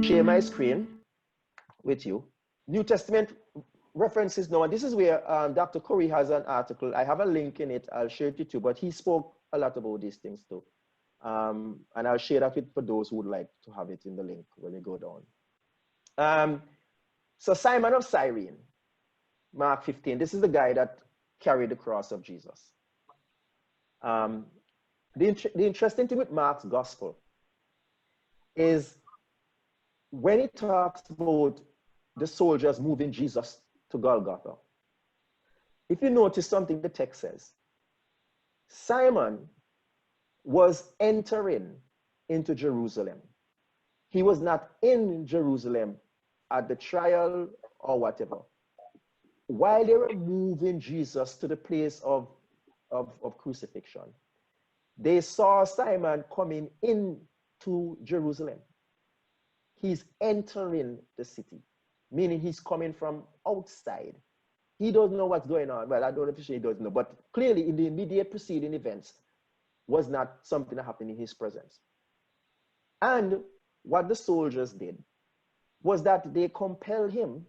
share my screen with you. New Testament references now, and this is where Dr. Curry has an article. I have a link in it. I'll share it with you, but he spoke a lot about these things too. And I'll share that with for those who would like to have it in the link when we go down. So Simon of Cyrene, Mark 15, this is the guy that carried the cross of Jesus. The interesting thing with Mark's gospel is when he talks about the soldiers moving Jesus to Golgotha, if you notice something the text says, Simon was entering into Jerusalem. He was not in Jerusalem at the trial or whatever. While they were moving Jesus to the place of crucifixion, they saw Simon coming into Jerusalem. He's entering the city, meaning he's coming from outside. He doesn't know what's going on. Well, I don't appreciate he doesn't know, but clearly in the immediate preceding events was not something that happened in his presence. And what the soldiers did was that they compelled him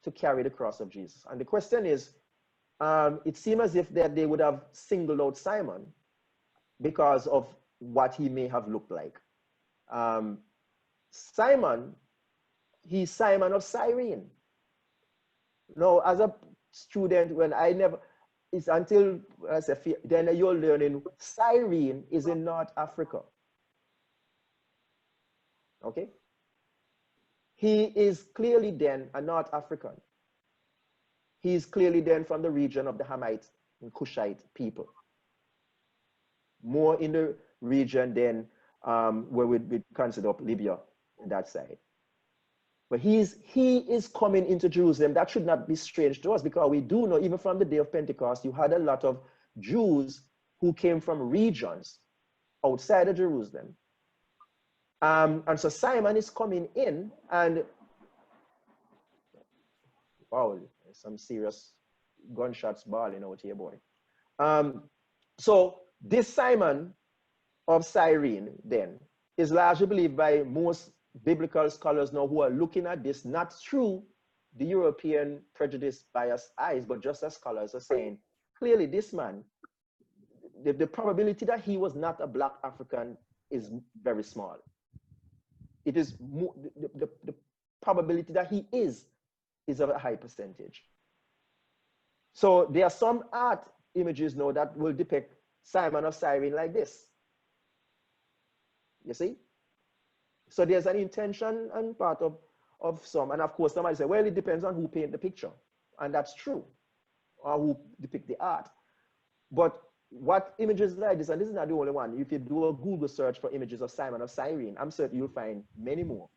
to carry the cross of Jesus. And the question is, it seemed as if that they would have singled out Simon because of what he may have looked like. Simon, he's Simon of Cyrene. Now, as a student, when I never, it's until I say, then you're learning Cyrene is in North Africa. Okay? He is clearly then a North African. He is clearly then from the region of the Hamite and Cushite people. More in the region than where we'd consider up Libya, that side. But he is coming into Jerusalem. That should not be strange to us, because we do know, even from the day of Pentecost, you had a lot of Jews who came from regions outside of Jerusalem. And so Simon is coming in, and wow, some serious gunshots balling out here, boy. So this Simon of Cyrene then is largely believed by most biblical scholars now who are looking at this not through the European prejudice biased eyes, but just as scholars are saying, clearly this man, the probability that he was not a Black African is very small. It is more, the probability that he is of a high percentage. So there are some art images now that will depict Simon of Cyrene like this. You see? So there's an intention and part of some, and of course somebody say, well, it depends on who paint the picture. And that's true, or who depict the art. But what images like this, and this is not the only one, if you do a Google search for images of Simon of Cyrene, I'm certain you'll find many more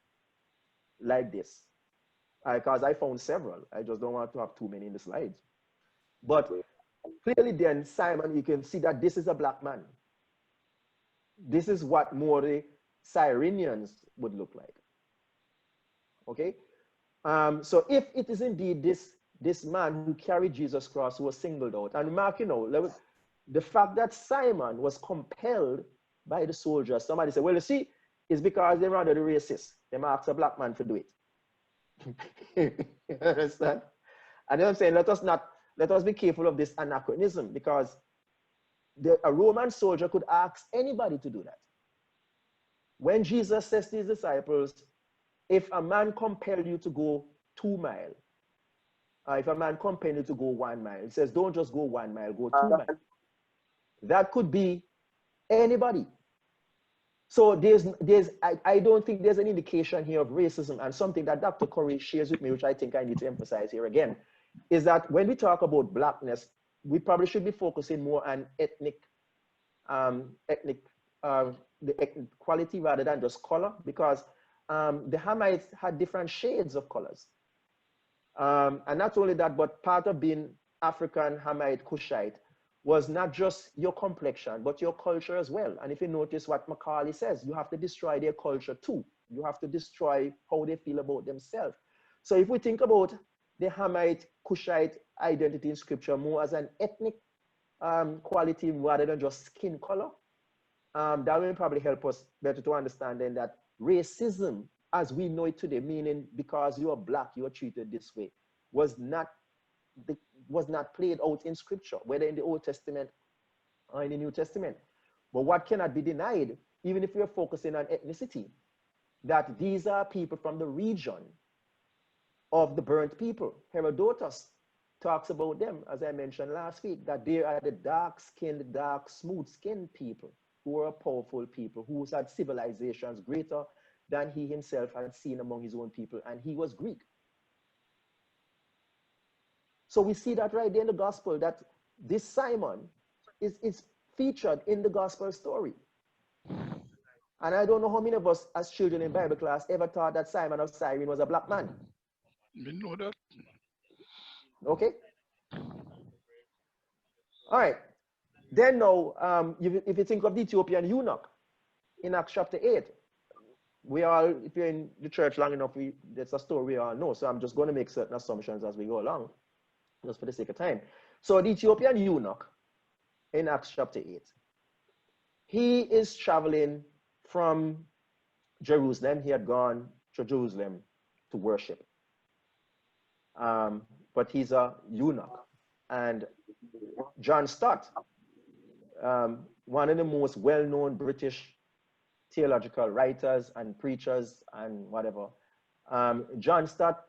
like this. Because I found several. I just don't want to have too many in the slides. But clearly then, Simon, you can see that this is a Black man. This is what more the Cyrenians would look like. Okay? So if it is indeed this man who carried Jesus' cross who was singled out, and Mark, you know, the fact that Simon was compelled by the soldiers, somebody said, well, you see, it's because they're rather the racists. They asked a Black man to do it. You understand? And then I'm saying, let us be careful of this anachronism, because a Roman soldier could ask anybody to do that. When Jesus says to his disciples, if a man compelled you to go 2 miles, if a man compelled you to go 1 mile, he says, don't just go 1 mile, go 2 miles. That could be anybody. So I don't think there's an indication here of racism, and something that Dr. Curry shares with me, which I think I need to emphasize here again, is that when we talk about Blackness, we probably should be focusing more on ethnic quality rather than just color, because the Hamites had different shades of colors. And not only that, but part of being African, Hamite, Cushite was not just your complexion, but your culture as well. And if you notice what Macaulay says, you have to destroy their culture too. You have to destroy how they feel about themselves. So if we think about the Hamite, Cushite identity in scripture more as an ethnic quality rather than just skin color, that will probably help us better to understand then that racism as we know it today, meaning because you are black, you are treated this way, was not played out in scripture, whether in the Old Testament or in the New Testament. But what cannot be denied, even if we are focusing on ethnicity, that these are people from the region of the burnt people. Herodotus talks about them, as I mentioned last week, that they are the dark-skinned, dark, smooth-skinned people who are powerful people, who had civilizations greater than he himself had seen among his own people, and he was Greek. So we see that right there in the gospel, that this Simon is featured in the gospel story. And I don't know how many of us as children in Bible class ever thought that Simon of Cyrene was a black man. We know that. Okay? All right. Then now, if you think of the Ethiopian eunuch in Acts chapter 8, we all, if you're in the church long enough, that's a story we all know. So I'm just going to make certain assumptions as we go along, just for the sake of time. So the Ethiopian eunuch in Acts chapter 8, he is traveling from Jerusalem. He had gone to Jerusalem to worship. But he's a eunuch. And John Stott, one of the most well-known British theological writers and preachers and whatever, John Stott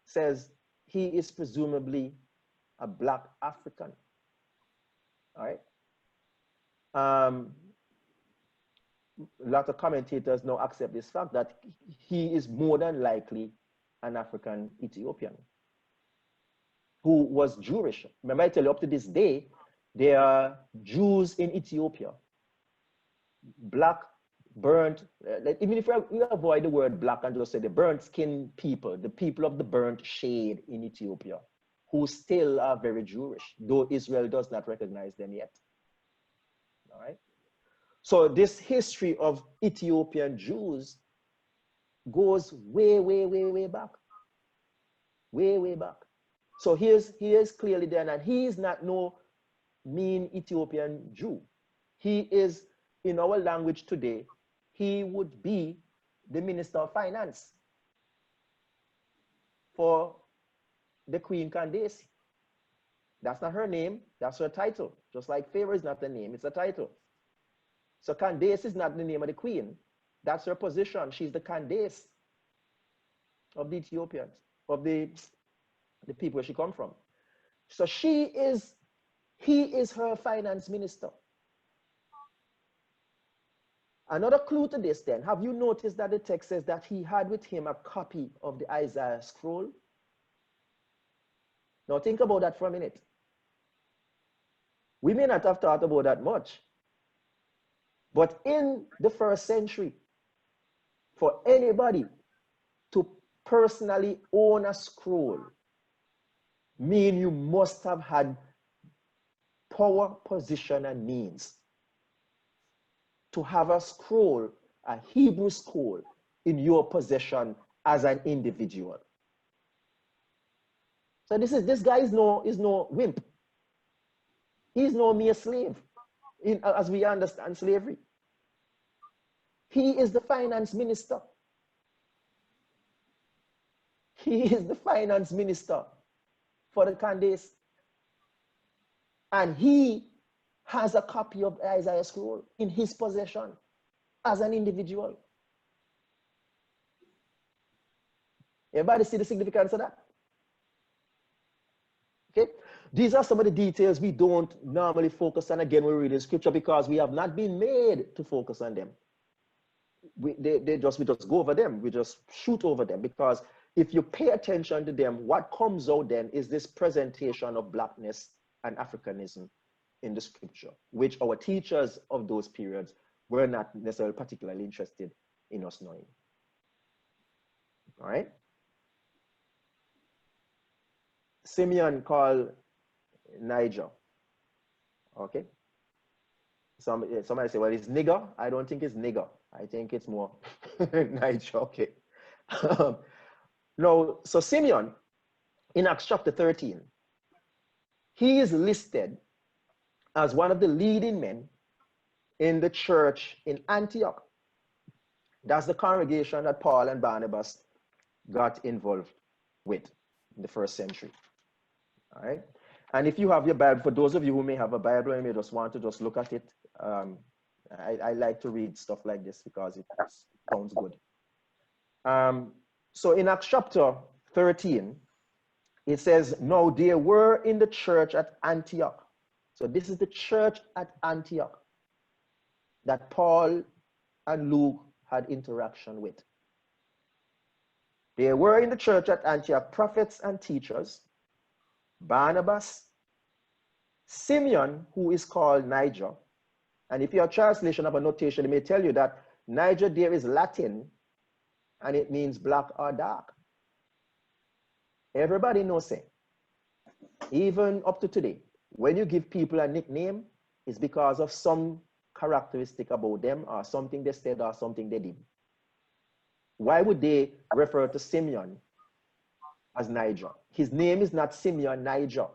says he is presumably a black African. All right. A lot of commentators now accept this fact that he is more than likely an African Ethiopian who was Jewish. Remember, I tell you, up to this day, there are Jews in Ethiopia, black, burnt, even if we avoid the word black and just say the burnt skin people, the people of the burnt shade in Ethiopia, who still are very Jewish, though Israel does not recognize them yet. All right. So this history of Ethiopian Jews goes way, way, way, way back. Way, way back. So he is clearly there, and he is not no mean Ethiopian Jew. He is, in our language today, he would be the Minister of Finance for the Queen Candace. That's not her name, that's her title. Just like Pharaoh is not a name, it's a title. So Candace is not the name of the queen. That's her position. She's the Candace of the Ethiopians, of the people where she come from. So he is her finance minister. Another clue to this then, have you noticed that the text says that he had with him a copy of the Isaiah scroll? Now think about that for a minute. We may not have thought about that much, but in the first century, for anybody to personally own a scroll, mean you must have had power, position, and means to have a scroll, a Hebrew scroll, in your possession as an individual. So this guy is no wimp. He's no mere slave, as we understand slavery. He is the finance minister. He is the finance minister for the Candace. And he has a copy of the Isaiah scroll in his possession as an individual. Everybody see the significance of that? Okay? These are some of the details we don't normally focus on again when we read the scripture, because we have not been made to focus on them. We just go over them. We just shoot over them, because if you pay attention to them, what comes out then is this presentation of blackness and Africanism in the scripture, which our teachers of those periods were not necessarily particularly interested in us knowing. All right? Simeon called Niger. Okay? Somebody say, well, it's nigger. I don't think it's nigger. I think it's more Niger. Okay. Now, so Simeon, in Acts chapter 13, he is listed as one of the leading men in the church in Antioch. That's the congregation that Paul and Barnabas got involved with in the first century. All right. And if you have your Bible, for those of you who may have a Bible and may just want to just look at it, I like to read stuff like this because it sounds good. So in Acts chapter 13, it says, now they were in the church at Antioch. So this is the church at Antioch that Paul and Luke had interaction with. There were in the church at Antioch prophets and teachers, Barnabas, Simeon, who is called Niger. And if your translation of a notation, it may tell you that Niger there is Latin, and it means black or dark. Everybody knows it. Even up to today, when you give people a nickname, it's because of some characteristic about them or something they said or something they did. Why would they refer to Simeon as Niger? His name is not Simeon Niger.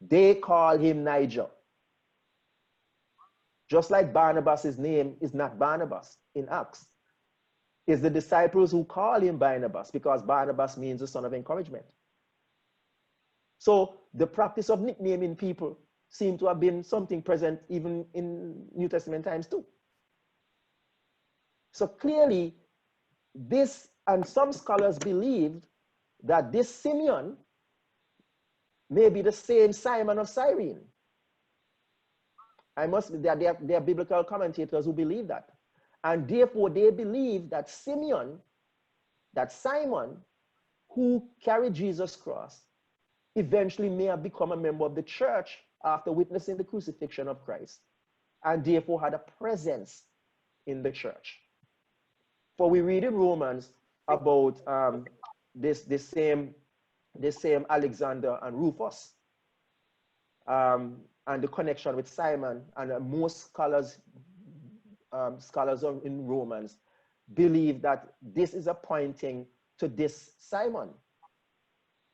They call him Niger. Just like Barnabas' name is not Barnabas in Acts. It's the disciples who call him Barnabas because Barnabas means the son of encouragement. So the practice of nicknaming people seems to have been something present even in New Testament times too. So clearly, this, and some scholars believed that this Simeon may be the same Simon of Cyrene. There are biblical commentators who believe that. And therefore they believe that Simeon, that Simon, who carried Jesus' cross, eventually may have become a member of the church after witnessing the crucifixion of Christ, and therefore had a presence in the church. For we read in Romans about this same Alexander and Rufus, and the connection with Simon, and most scholars in Romans believe that this is a pointing to this Simon,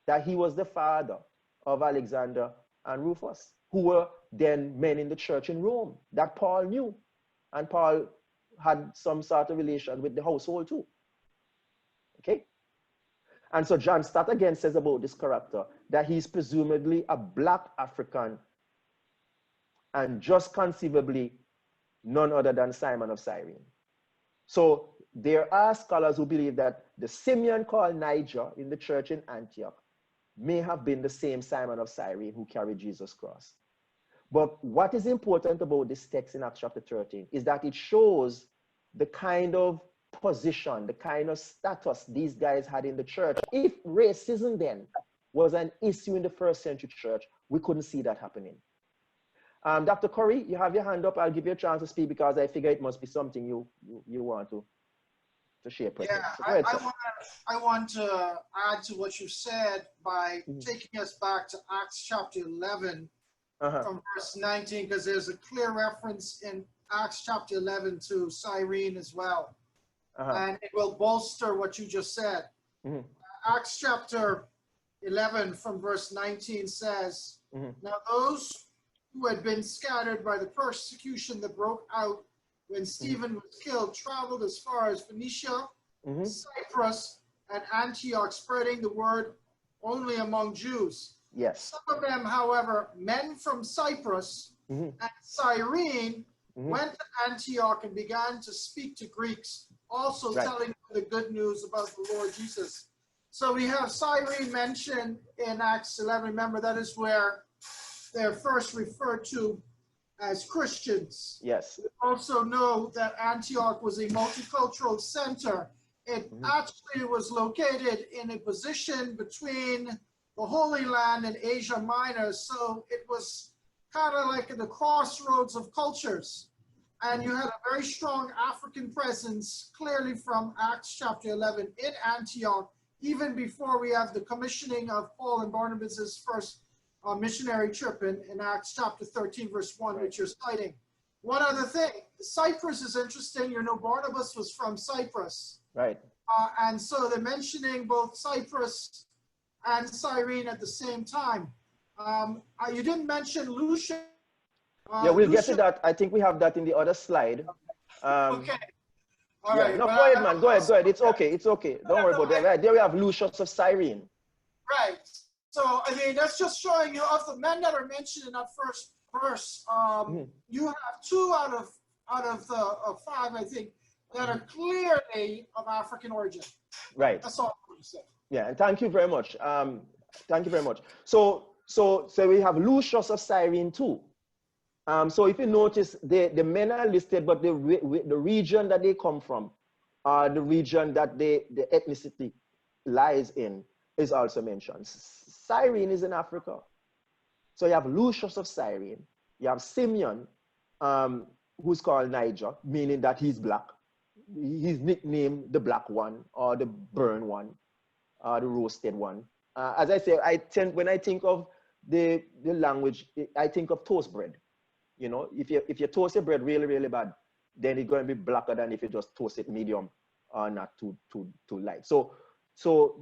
that he was the father of Alexander and Rufus, who were then men in the church in Rome that Paul knew, and Paul had some sort of relation with the household too. Okay? And so John Stott again says about this character that he's presumably a black African and just conceivably none other than Simon of Cyrene. So there are scholars who believe that the Simeon called Niger in the church in Antioch may have been the same Simon of Cyrene who carried Jesus' cross. But what is important about this text in Acts chapter 13 is that it shows the kind of position, the kind of status these guys had in the church. If racism then was an issue in the first century church, we couldn't see that happening. Dr. Curry, you have your hand up. I'll give you a chance to speak because I figure it must be something you want to share. Yeah, so ahead, I want to add to what you said by taking us back to Acts chapter 11 from verse 19, because there's a clear reference in Acts chapter 11 to Cyrene as well. And it will bolster what you just said. Acts chapter 11 from verse 19 says, now those who had been scattered by the persecution that broke out when Stephen was killed traveled as far as Phoenicia, Cyprus, and Antioch, spreading the word only among Jews. Yes. Some of them, however, men from Cyprus and Cyrene, went to Antioch and began to speak to Greeks, also telling them the good news about the Lord Jesus. So we have Cyrene mentioned in Acts 11. Remember, that is where they're first referred to as Christians. Yes. We also know that Antioch was a multicultural center. It actually was located in a position between the Holy Land and Asia Minor. So it was kind of like at the crossroads of cultures. And you had a very strong African presence, clearly from Acts chapter 11 in Antioch, even before we have the commissioning of Paul and Barnabas' first missionary trip in Acts chapter 13, verse 1, which you're citing. One other thing, Cyprus is interesting. You know, Barnabas was from Cyprus. Right. And so they're mentioning both Cyprus and Cyrene at the same time. You didn't mention Lucian. Yeah, we'll get to that. I think we have that in the other slide. Okay. All yeah. right. No, go ahead, man. Go ahead. It's okay. It's okay. Don't worry about that. Right there we have Lucius of Cyrene. Right. So, I mean, that's just showing you of the men that are mentioned in that first verse. You have 2 out of the 5, I think, that are clearly of African origin. Right. That's all I'm going to say. Yeah, and thank you very much. Thank you very much. So we have Lucius of Cyrene too. So if you notice, the men are listed, but the region that they come from, the region that the ethnicity lies in, is also mentioned. Cyrene is in Africa. So you have Lucius of Cyrene. You have Simeon, who's called Niger, meaning that he's black. He's nicknamed the black one, or the burned one, or the roasted one. As I say, when I think of the language, I think of toast bread. You know, if you toast your bread really, really bad, then it's going to be blacker than if you just toast it medium or not too light.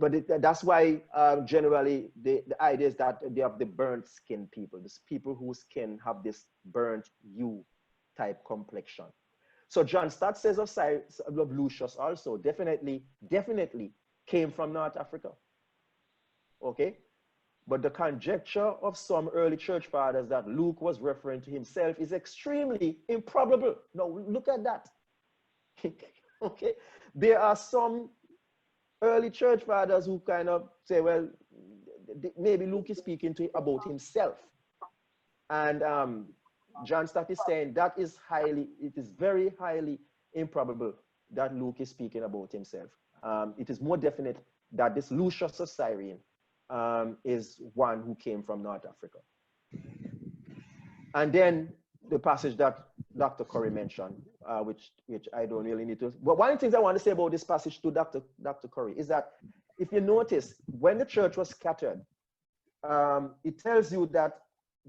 But that's why generally the idea is that they have the burnt skin people, these people whose skin have this burnt hue type complexion. So John Stott says of Lucius also definitely came from North Africa. Okay, but the conjecture of some early church fathers that Luke was referring to himself is extremely improbable. Now look at that. Okay, there are some early church fathers who kind of say, well, maybe Luke is speaking about himself. And John Stott is saying that it is very highly improbable that Luke is speaking about himself. It is more definite that this Lucius of Cyrene is one who came from North Africa. And then the passage that Dr. Curry mentioned, which I don't really need to, but one of the things I want to say about this passage to Dr. Curry is that if you notice, when the church was scattered, it tells you that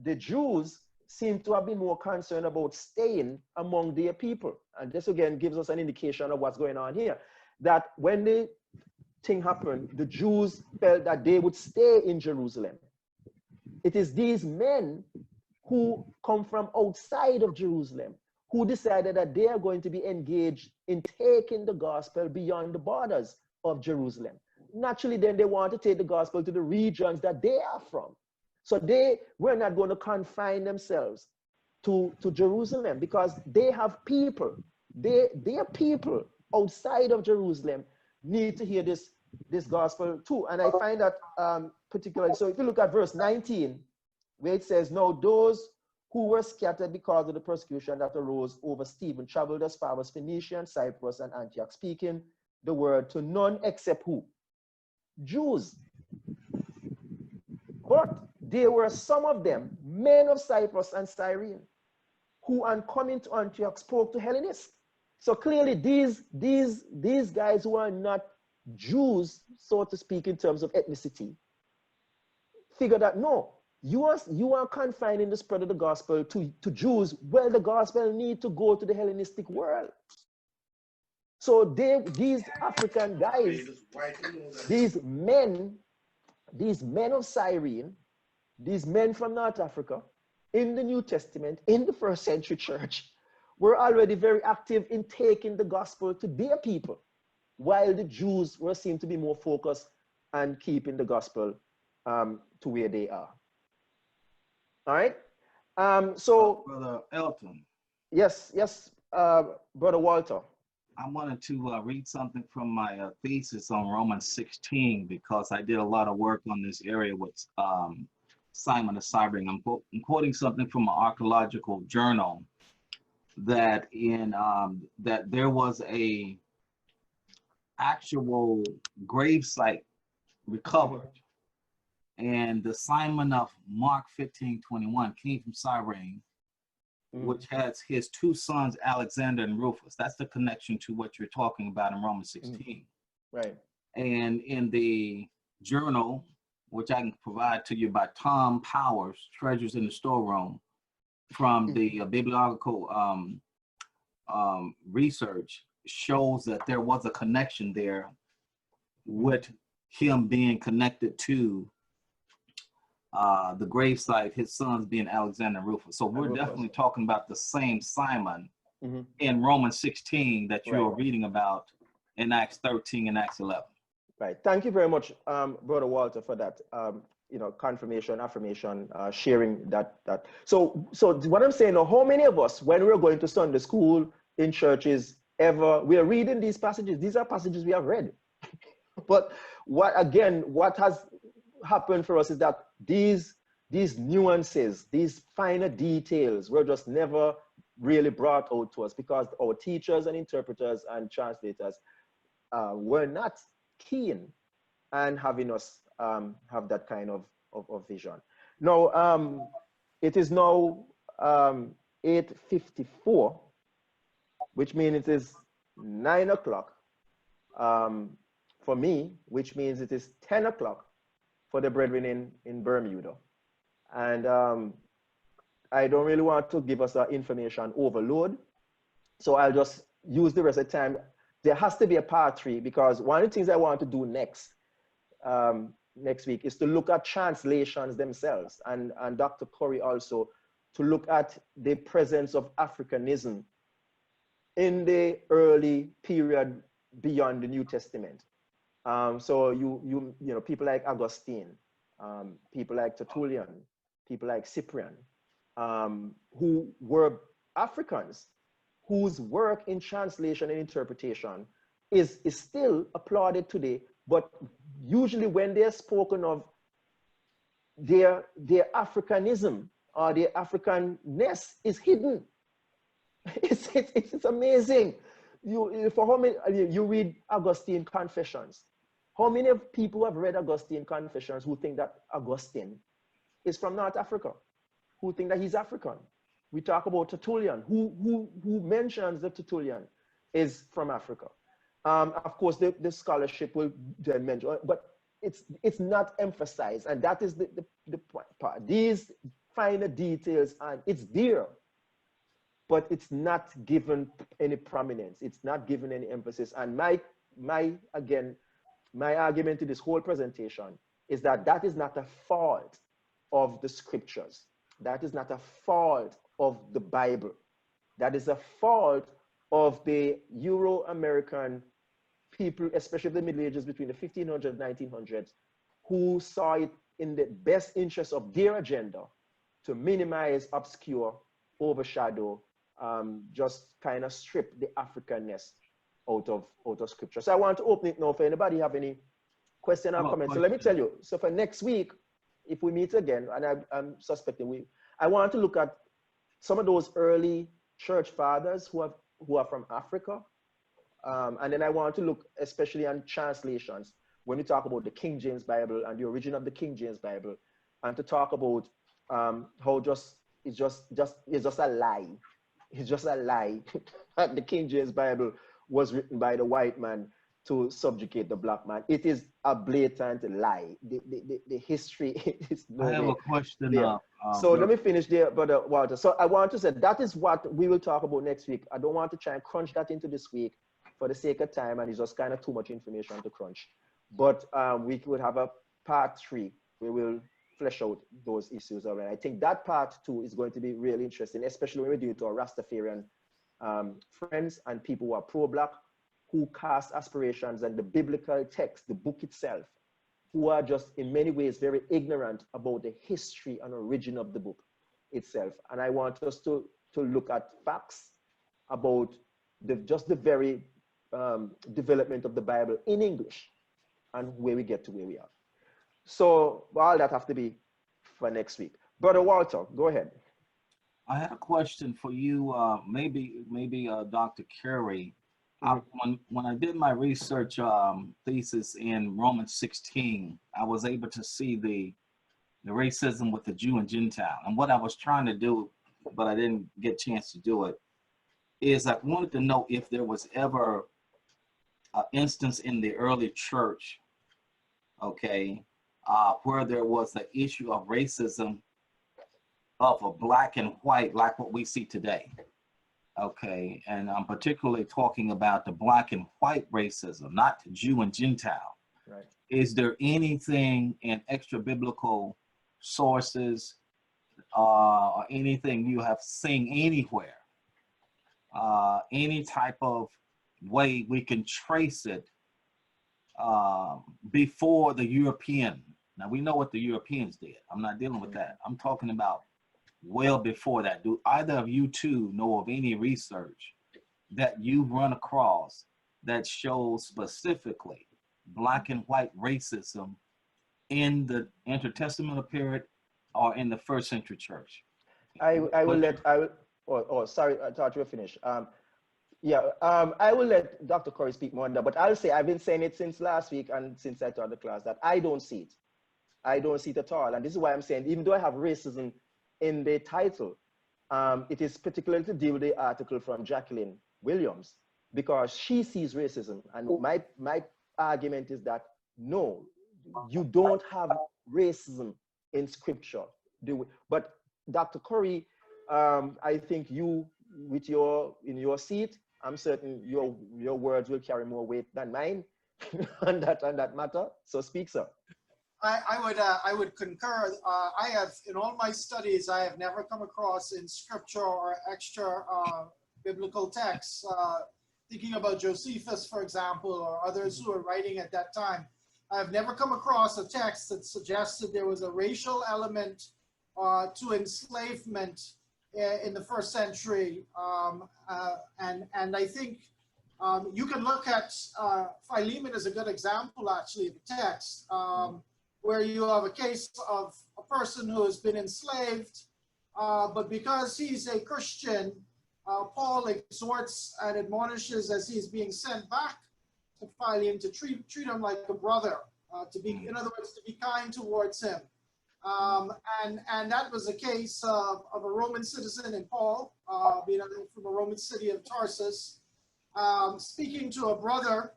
the Jews seem to have been more concerned about staying among their people. And this again gives us an indication of what's going on here, that when the thing happened, the Jews felt that they would stay in Jerusalem. It is these men who come from outside of Jerusalem who decided that they are going to be engaged in taking the gospel beyond the borders of Jerusalem. Naturally, then they want to take the gospel to the regions that they are from. So they were not going to confine themselves to Jerusalem, because they have people, their people outside of Jerusalem need to hear this gospel too. And I find that particularly, so if you look at verse 19, where it says, now those who were scattered because of the persecution that arose over Stephen traveled as far as Phoenicia and Cyprus and Antioch, speaking the word to none except who? Jews. But there were some of them, men of Cyprus and Cyrene, who on coming to Antioch spoke to Hellenists. So clearly these guys who are not Jews, so to speak, in terms of ethnicity, figure that no, you are confining the spread of the gospel to Jews. Well, the gospel need to go to the Hellenistic world. So these African guys, these men of Cyrene, these men from North Africa, in the New Testament, in the first century church, were already very active in taking the gospel to their people, while the Jews seem to be more focused on keeping the gospel to where they are. All right. So, Brother Elton. Yes, Brother Walter. I wanted to read something from my thesis on Romans 16, because I did a lot of work on this area with Simon of Cyrene. I'm quoting something from an archaeological journal that that there was a actual grave site recovered, and the Simon of Mark 15:21 came from Cyrene, which has his 2 sons, Alexander and Rufus. That's the connection to what you're talking about in Romans 16. Right. And in the journal, which I can provide to you by Tom Powers, Treasures in the Storeroom, from the bibliographical research, shows that there was a connection there with him being connected to the gravesite, his sons being Alexander and Rufus. So we're definitely talking about the same Simon in Romans 16 that you're Right. reading about in Acts 13 and Acts 11. Right. Thank you very much, Brother Walter, for that. Confirmation, affirmation, sharing that. So what I'm saying now, how many of us, when we're going to Sunday school, in churches, we are reading these passages? These are passages we have read. But what has happened for us is that these nuances, these finer details were just never really brought out to us because our teachers and interpreters and translators were not keen and having us have that kind of vision. Now, it is now 8:54, which means it is 9 o'clock for me, which means it is 10 o'clock for the brethren in Bermuda. And I don't really want to give us an information overload. So I'll just use the rest of the time. There has to be a part 3 because one of the things I want to do next week is to look at translations themselves, and Dr. Corey also to look at the presence of Africanism in the early period beyond the New Testament. So you know people like Augustine, people like Tertullian, people like Cyprian, who were Africans, whose work in translation and interpretation is still applauded today, but usually when they're spoken of, their Africanism or their Africanness is hidden. It's amazing. You read Augustine Confessions. How many of people have read Augustine Confessions who think that Augustine is from North Africa, who think that he's African? We talk about Tertullian. Who mentions that Tertullian is from Africa? Of course, the scholarship will then mention, but it's not emphasized, and that is the part. These finer details, and it's there, but it's not given any prominence. It's not given any emphasis. And my argument to this whole presentation is that is not a fault of the scriptures. That is not a fault of the Bible. That is a fault of the Euro-American people, especially the Middle Ages between the 1500s and 1900s, who saw it in the best interest of their agenda to minimize, obscure, overshadow, just kind of strip the Africanness out of scripture. So I want to open it now for anybody have any question or comment. So let me tell you, so for next week, if we meet again, and I'm suspecting I want to look at some of those early church fathers who are from Africa. And then I want to look especially on translations when we talk about the King James Bible and the origin of the King James Bible, and to talk about how it's just a lie. It's just a lie that the King James Bible was written by the white man to subjugate the black man. It is a blatant lie. The history is no I have way a question. there. So let me finish there, Brother Walter. So I want to say that is what we will talk about next week. I don't want to try and crunch that into this week for the sake of time, and it's just kind of too much information to crunch. But we could have a part 3 where we'll flesh out those issues already. I think that part 2 is going to be really interesting, especially when we do it to our Rastafarian friends and people who are pro-black, who cast aspirations and the biblical text, the book itself, who are just in many ways very ignorant about the history and origin of the book itself. And I want us to look at facts about the very development of the Bible in English and where we get to where we are. So all that have to be for next week. Brother Walter, go ahead. I had a question for you, maybe Dr. Carey. When I did my research thesis in Romans 16, I was able to see the racism with the Jew and Gentile. And what I was trying to do, but I didn't get a chance to do it, is I wanted to know if there was ever an instance in the early church, okay, where there was the issue of racism of a black and white, like what we see today. Okay, and I'm particularly talking about the black and white racism, not Jew and Gentile. Right. Is there anything in extra biblical sources or anything you have seen anywhere, any type of way we can trace it before the European. Now we know what the Europeans did. I'm not dealing with that. I'm talking about well before that. Do either of you two know of any research that you've run across that shows specifically black and white racism in the intertestamental period or in the first century church? I will, sorry, I thought you were finished. I will let Dr. Corey speak more on that, but I'll say I've been saying it since last week and since I taught the class that I don't see it. I don't see it at all. And this is why I'm saying, even though I have racism in the title, it is particularly to deal with the article from Jacqueline Williams, because she sees racism. And my argument is that, no, you don't have racism in scripture. But Dr. Corey, I think you, in your seat, I'm certain your words will carry more weight than mine on that matter. So speak, sir. I would concur. I have, in all my studies, I have never come across in scripture or extra biblical texts, thinking about Josephus, for example, or others who were writing at that time. I have never come across a text that suggested there was a racial element to enslavement in the first century. And I think you can look at Philemon as a good example, actually, the text, where you have a case of a person who has been enslaved, but because he's a Christian, Paul exhorts and admonishes as he's being sent back to Philemon to treat him like a brother, to be, in other words, to be kind towards him. And that was a case of a Roman citizen in Paul, being from a Roman city of Tarsus, speaking to a brother,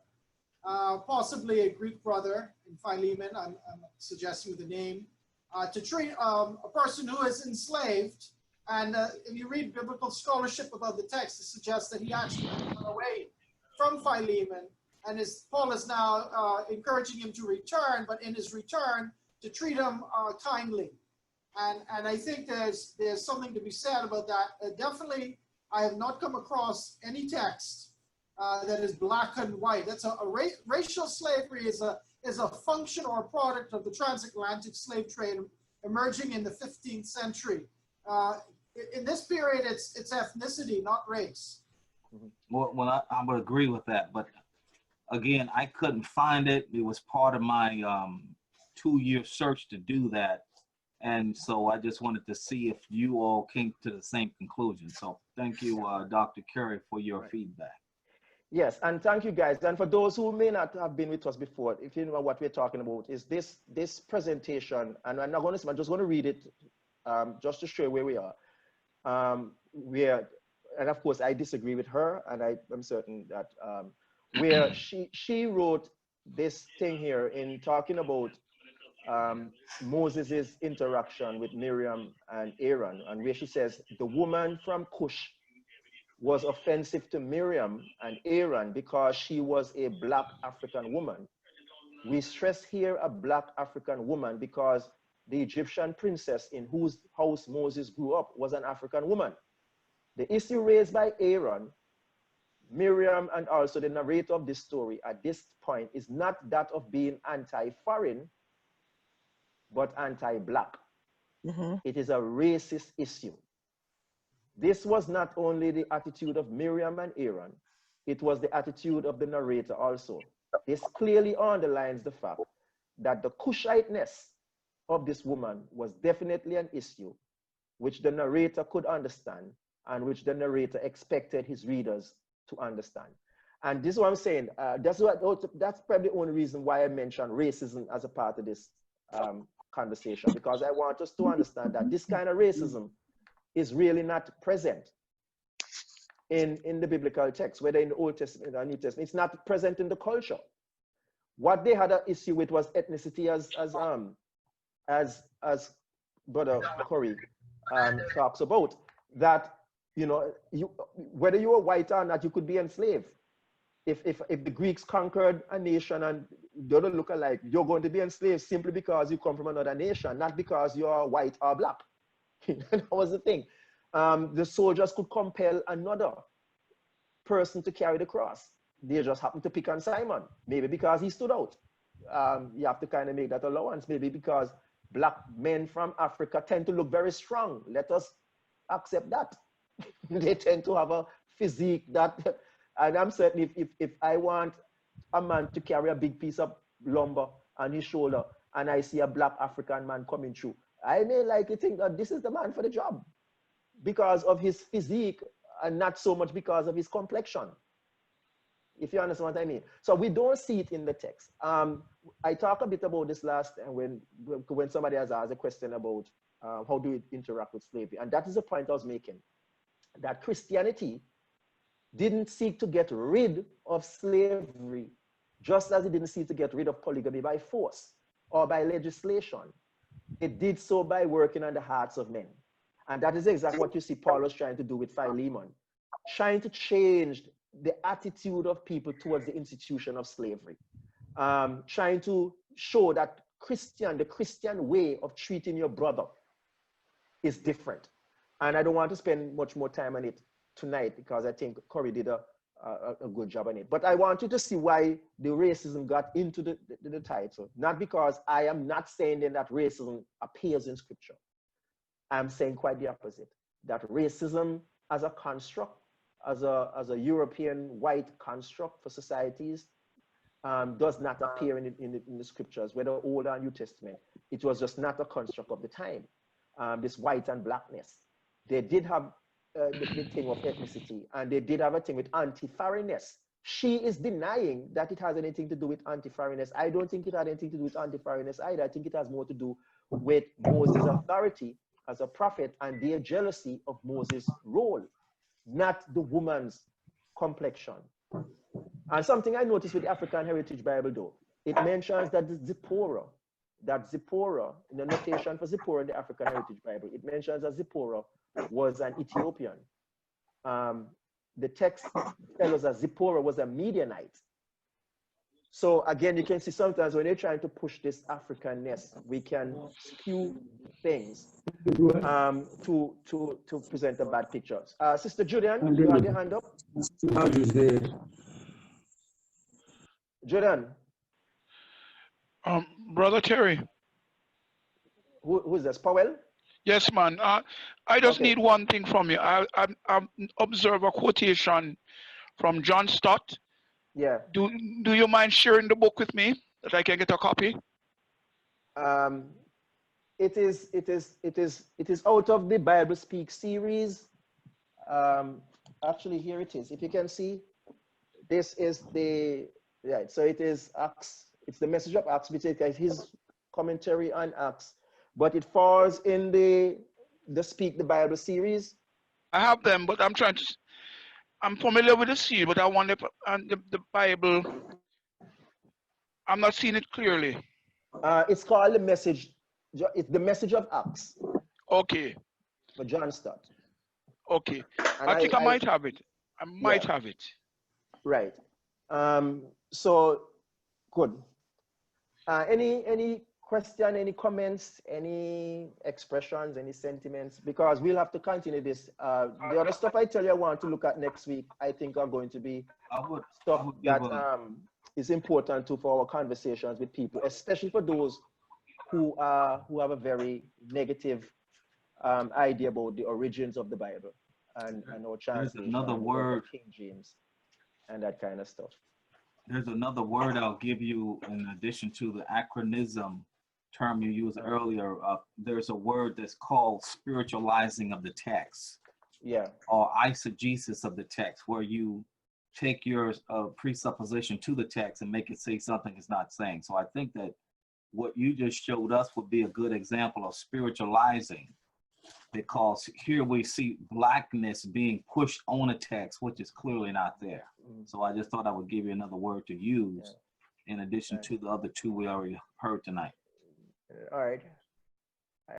possibly a Greek brother in Philemon, I'm suggesting with the name, to treat a person who is enslaved. And if you read biblical scholarship about the text, it suggests that he actually ran away from Philemon. And Paul is now encouraging him to return, but in his return, to treat him kindly. And I think there's something to be said about that. Definitely, I have not come across any text that is black and white. That's racial slavery is a function or a product of the transatlantic slave trade emerging in the 15th century. In this period, it's ethnicity, not race. Well, I would agree with that, but again, I couldn't find it. It was part of my 2-year search to do that. And so I just wanted to see if you all came to the same conclusion. So thank you, Dr. Curry, for your feedback. Yes, and thank you guys. And for those who may not have been with us before, if you know what we're talking about, is this presentation, and I'm just going to read it just to show you where we are. And of course, I disagree with her, and I'm certain that where she wrote this thing here in talking about Moses's interaction with Miriam and Aaron, and where she says the woman from Cush was offensive to Miriam and Aaron because she was a black African woman. We stress here a black African woman because the Egyptian princess in whose house Moses grew up was an African woman. The issue raised by Aaron, Miriam, and also the narrator of this story at this point is not that of being anti-foreign, but anti-black. It is a racist issue. This was not only the attitude of Miriam and Aaron, it was the attitude of the narrator also. This clearly underlines the fact that the Cushiteness of this woman was definitely an issue which the narrator could understand and which the narrator expected his readers to understand. And this is what I'm saying. That's probably the only reason why I mentioned racism as a part of this conversation, because I want us to understand that this kind of racism is really not present in the biblical text, whether in the Old Testament or New Testament. It's not present in the culture. What they had an issue with was ethnicity, as Brother Corey talks about, that whether you were white or not, you could be enslaved. If the Greeks conquered a nation and they don't look alike, you're going to be enslaved simply because you come from another nation, not because you're white or black. That was the thing. The soldiers could compel another person to carry the cross. They just happened to pick on Simon, maybe because he stood out. You have to kind of make that allowance, maybe because black men from Africa tend to look very strong. Let us accept that. They tend to have a physique that, and I'm certain if I want a man to carry a big piece of lumber on his shoulder and I see a black African man coming through, I may likely think that this is the man for the job because of his physique and not so much because of his complexion. If you understand what I mean. So we don't see it in the text. I talked a bit about this last time when somebody has asked a question about how do we interact with slavery. And that is the point I was making, that Christianity didn't seek to get rid of slavery, just as it didn't seek to get rid of polygamy by force or by legislation. It did so by working on the hearts of men. And that is exactly what you see Paul was trying to do with Philemon, trying to change the attitude of people towards the institution of slavery, trying to show that the Christian way of treating your brother is different. And I don't want to spend much more time on it tonight because I think Corey did a good job on it. But I want you to see why the racism got into the title. Not because I am not saying then that racism appears in scripture. I'm saying quite the opposite, that racism as a construct, as a European white construct for societies, does not appear in the scriptures, whether Old or New Testament. It was just not a construct of the time. This white and blackness. They did have the thing of ethnicity, and they did have a thing with anti-foreignness. She is denying that it has anything to do with anti-foreignness. I don't think it had anything to do with anti-foreignness either. I think it has more to do with Moses' authority as a prophet and their jealousy of Moses' role, not the woman's complexion. And something I noticed with the African Heritage Bible, though, it mentions that Zipporah, in the notation for Zipporah in the African Heritage Bible, it mentions that Zipporah was an Ethiopian. The text tells us that Zipporah was a Midianite. So again, you can see sometimes when they're trying to push this Africanness, we can skew things to present a bad picture. Sister Julian, you have your hand up? Julian. Brother Terry. Who's this? Powell? Yes, man. I just need one thing from you. I observe a quotation from John Stott. Yeah. Do you mind sharing the book with me that I can get a copy? It is out of the Bible Speak series. Actually, here it is. If you can see, this is so it is Acts. It's the message of Acts, which is his commentary on Acts, but it falls in the Speak the Bible series. I have them, but I'm familiar with the series, but I want the Bible. I'm not seeing it clearly. It's called the message. It's the message of Acts. Okay. For John Stott. Okay. And I think I might have it. I might have it. Right. So good. Any question, any comments, any expressions, any sentiments? Because we'll have to continue this. The other stuff I tell you I want to look at next week, I think are going to be stuff that is important too for our conversations with people, especially for those who have a very negative idea about the origins of the Bible and our translation. There's another word, King James, and that kind of stuff. There's another word I'll give you in addition to the acronym term you used earlier. There's a word that's called spiritualizing of the text. Yeah. Or eisegesis of the text, where you take your presupposition to the text and make it say something it's not saying. So I think that what you just showed us would be a good example of spiritualizing, because here we see blackness being pushed on a text, which is clearly not there. So I just thought I would give you another word to use in addition to the other two we already heard tonight. All right.